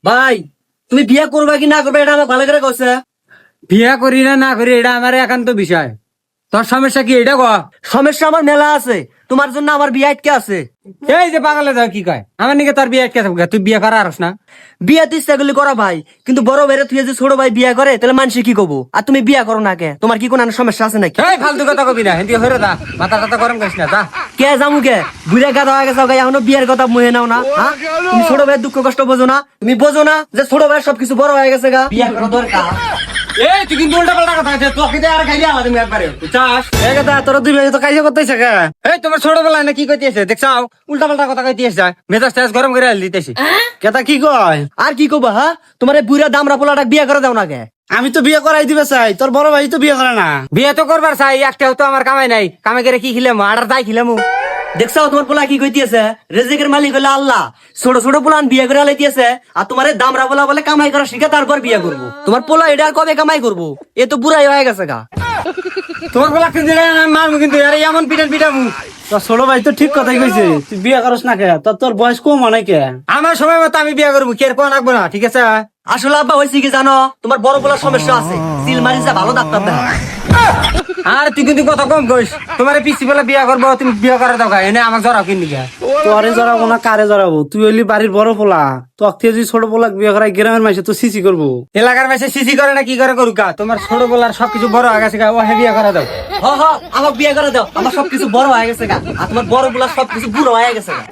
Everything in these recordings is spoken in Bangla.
ভাই তুমি বিয়ে করবা কি না করবে এটা আমার ভালো করে কইছে। বিয়া করি না না করি এটা আমার একান্ত বিষয়। তোর সমস্যা কি এটা ক? সমস্যা আমার মেলা আছে, তোমার জন্য আমার বিয়ে আটকে আছে। এই যে পাগলে যাও কি কয় আমার নিকে তোর বিয়ে আটকে থাকবে, তুই বিয়ে করা আরস না? বিয়ে তো ইচ্ছা করলে করা ভাই, কিন্তু বড় ভাইরে তুই যে ছোট ভাই বিয়ে করে তাহলে মানুষ কি কব? আর তুমি বিয়ে করো না কে? তোমার কি কোনো সমস্যা আছে নাকি? এই ফালতু কথা কবি না, হেঁটে হয়ে যা, মাথা টাথা গরম করিস না, যা। কে যামু কে? বুড়া গাদা হয়ে গেছে গাই, এখনো বিয়ের কথা মুহে নাও না। হ্যাঁ, তুমি ছোট ভাইয়ের দুঃখ কষ্ট বোঝো না? তুমি বোঝো না যে ছোট ভাইয়ের সবকিছু বড় হয়ে গেছে গা, বিয়ে করা দরকার। এই তুই কিন্তু উল্টা পাল্টা কথা আছে, তোকে আর খাইলে আলাদা তুমি একবারে চাস। এই গাদা তোরা দুই ভাই তো কাইজা করতেছে কে? এই তোমার ছোটবেলায় না কি কইতেছে দেখছাও, উল্টা পাল্টা কথা কইতেছে, মেজাজ টেজ গরম করে দিতেছি। কেতা কি কয়? আর কি কবা? হ্যাঁ, তোমার এই বুড়া দামরা পোলাটা বিয়ে করে দাও না কে? আমি তো বিয়ে করাই দিবে চাই, তোর বড় ভাই তো বিয়ে করে না। বিয়ে তো করবার চাই, একটাও তো আমার কামাই নাই, কামাই করে কি খিলাম আর তাই খিলাম। দেখছাও তোমার পোলা কি কইতেছে? রেজিকের মালিক হলো আল্লাহ, ছোট ছোট পোলান বিয়ে করে লাইতেছে, আর তোমার এই দামরা পোলা বলে কামাই করা শিখে তারপর বিয়ে করবো। তোমার পোলা এটা আর কবে কামাই করবো? এ তো বুড়াই হয়ে গেছে গা। তোমার গলা কিন্তু মারবো কিন্তু, আরে এমন পিটান পিটামু। তোর ছোট ভাই তো ঠিক কথাই কইছে, তুই বিয়ে করস না কে? তোর বয়স কম অনেক কে? আমার সময় মতো আমি বিয়ে করবো, কে কোন রাখবো না, ঠিক আছে? আসলে আব্বা হয়েছে কি জানো, তোমার বড় পোলার সমস্যা আছে, সিল মারি যা ভালো ডাক্তার দেখা। আর তুই কিন্তু কথা কম কইস, তোমার পিসি বেলা বিয়ে করবো, তুমি বিয়ে করে দাও, এনে আমার জড়াও কিনবি। তোরে জড়াবো না কারে জড়াবো? তুই হইলি বাড়ির বড় পোলা, তোকে যদি ছোট পোলা বিয়ে করাই গ্রামের মাইসে তো সিসি করবো। এলাকার মেসে সিসি করে না কি করে করুক, তোমার ছোট বেলার সবকিছু বড় হয়ে গেছে, ও বিয়ে করে দাও। হ হ, আমার বিয়ে করে দাও, আমার সবকিছু বড় হয়ে গেছে গা, আর তোমার বড় পোলার সবকিছু বুড়ো হয়ে গেছে গা।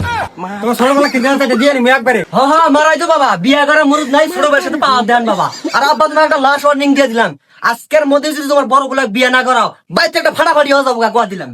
তোমার ছোট বেলা কিনে আনতে দিয়ে নিবি একবারে। হ হ, মারাই তো বাবা, বিয়ে করার মুরুদ নাই, ছোট ভাইয়ের সাথে পা দেন বাবা। আর আব্বা তোমার একটা লাস্ট ওয়ার্নিং দিয়ে দিলাম, আজকের মধ্যে যদি তোমার বড় পোলা বিয়ে না করাও, বাইতে একটা ফাটাফাটি হয়ে যাবো গা, কোয়া দিলাম।